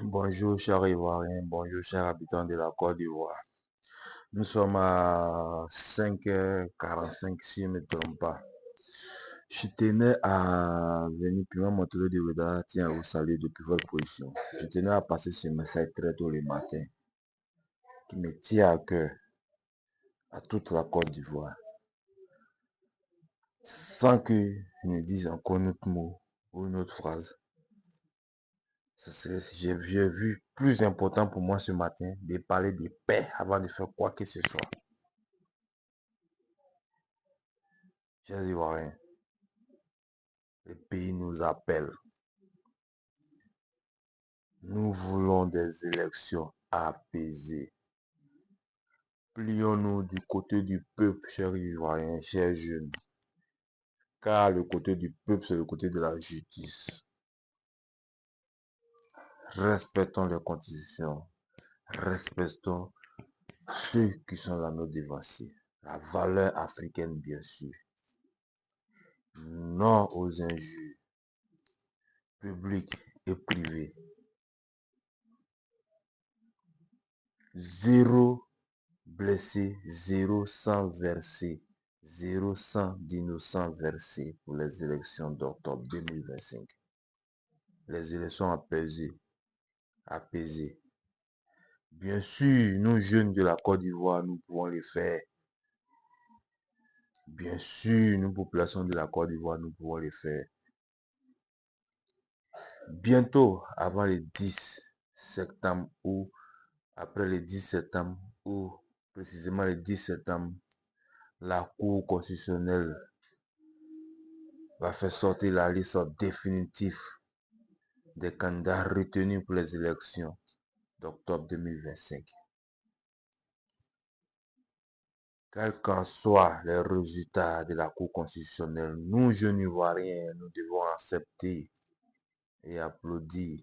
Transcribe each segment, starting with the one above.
Bonjour chers Ivoiriens, bonjour chers habitants de la Côte d'Ivoire. Nous sommes à 5h45 si je ne me trompe pas. Je tenais à venir prima montrer de Ouédala tient à vous saluer depuis votre position. Je tenais à passer ce message très tôt le matin qui me tient à cœur à toute la Côte d'Ivoire. Sans que je ne dise encore un autre mot ou une autre phrase. J'ai vu plus important pour moi ce matin de parler de paix avant de faire quoi que ce soit. Chers Ivoiriens, le pays nous appelle. Nous voulons des élections apaisées. Plions-nous du côté du peuple, chers Ivoiriens, chers jeunes. Car le côté du peuple, c'est le côté de la justice. Respectons les constitutions. Respectons ceux qui sont là nos dévancés. La valeur africaine, bien sûr. Non aux injures publiques et privées. Zéro blessé, zéro sang versé, zéro sang d'innocents versé pour les élections d'octobre 2025. Les élections apaisées. Bien sûr, nous jeunes de la Côte d'Ivoire, nous pouvons les faire. Bien sûr, nous, populations de la Côte d'Ivoire, nous pouvons les faire. Bientôt, avant le 10 septembre ou après le 10 septembre ou précisément le 10 septembre, la Cour constitutionnelle va faire sortir la liste définitive des candidats retenus pour les élections d'octobre 2025. Quels qu'en soient les résultats de la Cour constitutionnelle, nous, jeunes Ivoiriens, nous devons accepter et applaudir.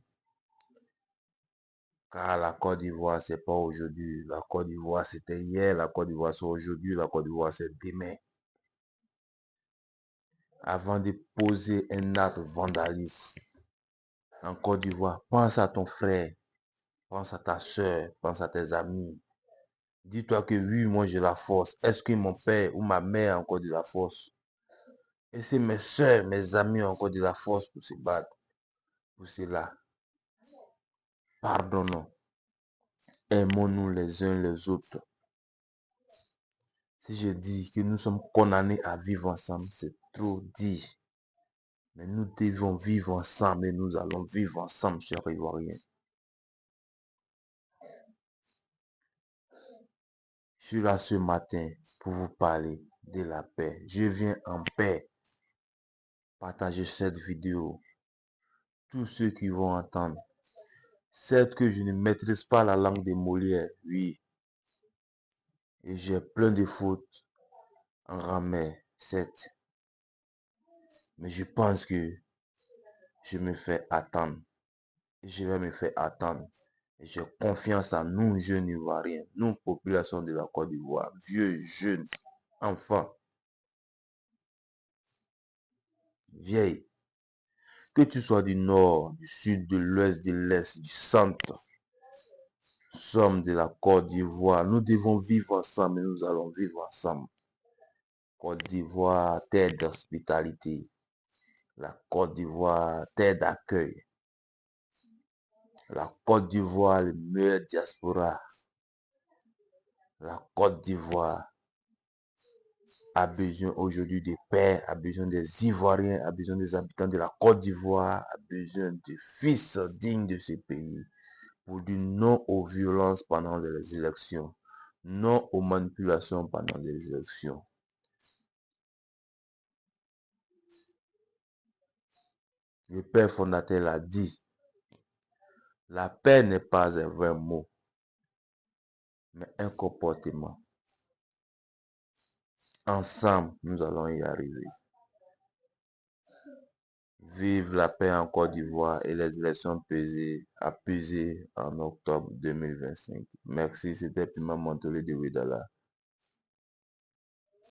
Car la Côte d'Ivoire, c'est pas aujourd'hui. La Côte d'Ivoire, c'était hier. La Côte d'Ivoire, c'est aujourd'hui. La Côte d'Ivoire, c'est demain. Avant de poser un acte vandaliste en Côte d'Ivoire, pense à ton frère, pense à ta soeur, pense à tes amis. Dis-toi que oui, moi j'ai la force. Est-ce que mon père ou ma mère a encore de la force? Et c'est mes soeurs, mes amis ont encore de la force pour se battre. Pour cela, pardonnons. Aimons-nous les uns les autres. Si je dis que nous sommes condamnés à vivre ensemble, c'est trop dit. Mais nous devons vivre ensemble et nous allons vivre ensemble, chers Ivoiriens. Je suis là ce matin pour vous parler de la paix. Je viens en paix. Partagez cette vidéo. Tous ceux qui vont entendre. Certes que je ne maîtrise pas la langue de Molière, oui. Et j'ai plein de fautes en grammaire, certes. Mais je pense que je me fais attendre. Et je vais me faire attendre. Et j'ai confiance en nous, jeunes Ivoiriens, nous, population de la Côte d'Ivoire, vieux, jeunes, enfants, vieilles. Que tu sois du nord, du sud, de l'ouest, de l'est, du centre. Nous sommes de la Côte d'Ivoire. Nous devons vivre ensemble et nous allons vivre ensemble. Côte d'Ivoire, terre d'hospitalité. La Côte d'Ivoire, terre d'accueil. La Côte d'Ivoire, le meilleur diaspora. La Côte d'Ivoire a besoin aujourd'hui de paix, a besoin des Ivoiriens, a besoin des habitants de la Côte d'Ivoire, a besoin de fils dignes de ce pays. Pour dire non aux violences pendant les élections, non aux manipulations pendant les élections. Le père fondateur l'a dit, la paix n'est pas un vrai mot, mais un comportement. Ensemble, nous allons y arriver. Vive la paix en Côte d'Ivoire et les élections apaisées en octobre 2025. Merci, c'était Pima Montolé de Ouédala.